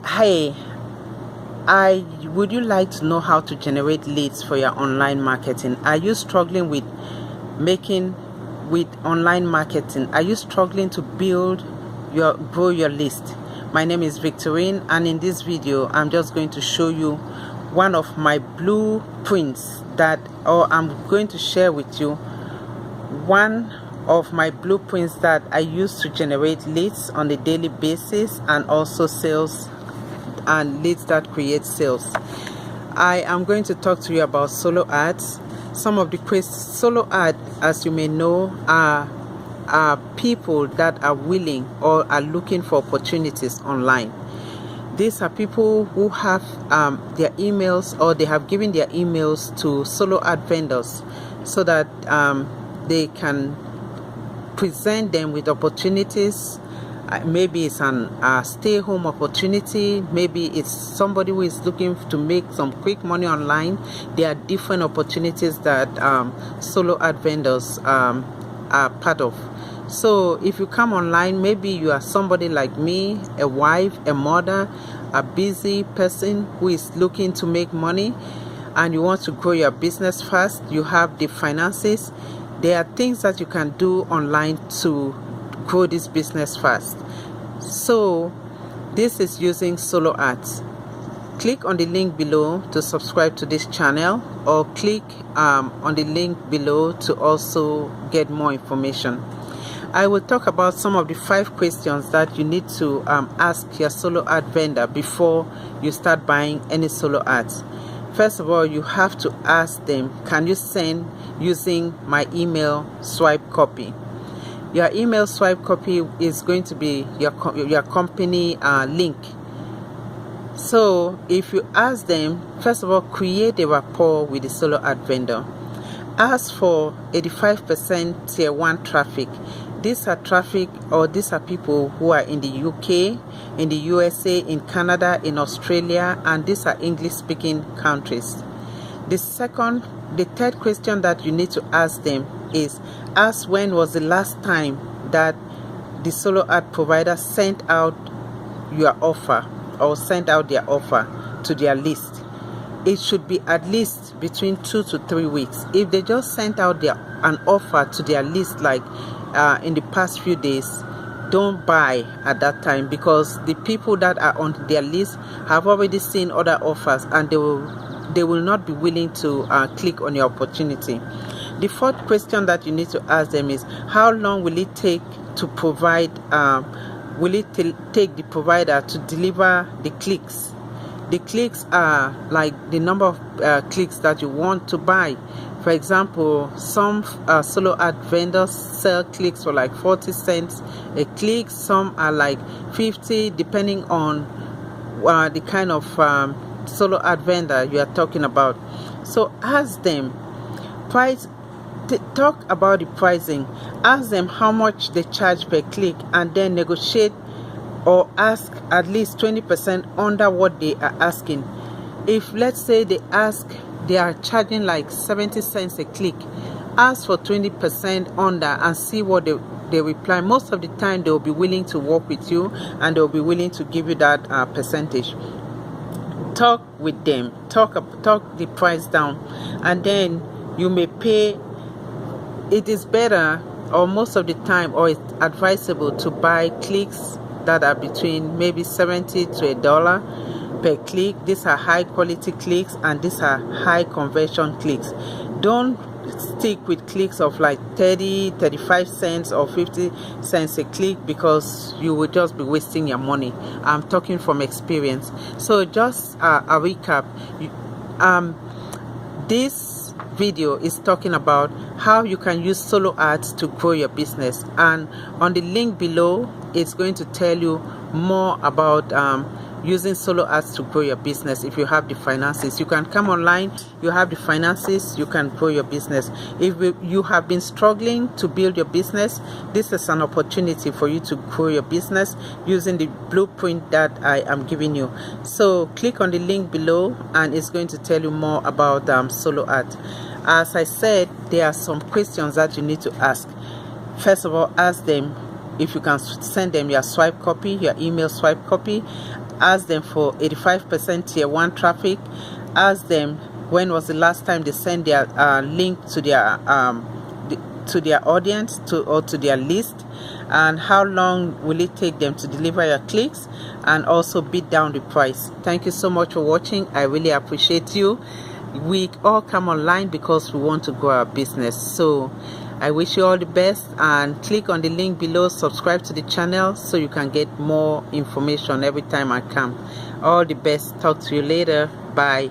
Hey, I would you like to know how to generate leads for your online marketing? Are you struggling with online marketing? Are you struggling to grow your list? My name is Victorine, and in this video I'm just going to show you one of my blueprints I'm going to share with you one of my blueprints that I use to generate leads on a daily basis, and also sales and leads that create sales. I am going to talk to you about solo ads. Some of the solo ads, as you may know, are people that are willing or are looking for opportunities online. These are people who have their emails, or they have given their emails to solo ad vendors so that they can present them with opportunities. Maybe it's a stay-home opportunity. Maybe it's somebody who is looking to make some quick money online. There are different opportunities that solo ad vendors are part of. So if you come online, maybe you are somebody like me, a wife, a mother, a busy person who is looking to make money, and you want to grow your business fast. You have the finances. There are things that you can do online to grow this business fast. So this is using solo ads. Click on the link below to subscribe to this channel, or click on the link below to also get more information. I will talk about some of the 5 questions that you need to ask your solo ad vendor before you start buying any solo ads. First of all, you have to ask them, can you send using my email swipe copy? Your email swipe copy is going to be your company link. So if you ask them, first of all, create a rapport with the solo ad vendor. Ask for 85% tier 1 traffic. These are people who are in the UK, in the USA, in Canada, in Australia, and these are English speaking countries. The third question that you need to ask them is, ask when was the last time that the solo ad provider sent out your offer or sent out their offer to their list. It should be at least between 2 to 3 weeks. If they just sent out an offer to their list like in the past few days, don't buy at that time, because the people that are on their list have already seen other offers, and they will not be willing to click on your opportunity. The fourth question that you need to ask them is, how long will it take to provide take the provider to deliver the clicks? The clicks are like the number of clicks that you want to buy. For example, some solo ad vendors sell clicks for like 40 cents a click. Some are like 50, depending on the kind of solo ad vendor you are talking about. So ask them talk about the pricing. Ask them how much they charge per click, and then negotiate or ask at least 20% under what they are asking. If, let's say, they are charging like 70 cents a click, ask for 20% under and see what they reply. Most of the time they will be willing to work with you, and they will be willing to give you that percentage. Talk with them, talk the price down, and then you may pay. It is better, or most of the time, or it's advisable to buy clicks that are between maybe 70 to $1 per click. These are high quality clicks, and these are high conversion clicks. Don't stick with clicks of like 30, 35 cents or 50 cents a click, because you will just be wasting your money. I'm talking from experience. So just a recap. This video is talking about how you can use solo ads to grow your business, and on the link below it's going to tell you more about using solo ads to grow your business. If you have the finances, you can come online. You have the finances, you can grow your business. If you have been struggling to build your business, this is an opportunity for you to grow your business using the blueprint that I am giving you. So click on the link below, and it's going to tell you more about solo ads. As I said, there are some questions that you need to ask. First of all, ask them if you can send them your swipe copy, your email swipe copy. ask them for 85% tier 1 traffic, ask them when was the last time they sent their link to their audience or to their list, and how long will it take them to deliver your clicks, and also bid down the price. Thank you so much for watching. I really appreciate you. We all come online because we want to grow our business. So I wish you all the best, and click on the link below, subscribe to the channel so you can get more information every time I come. All the best. Talk to you later. Bye.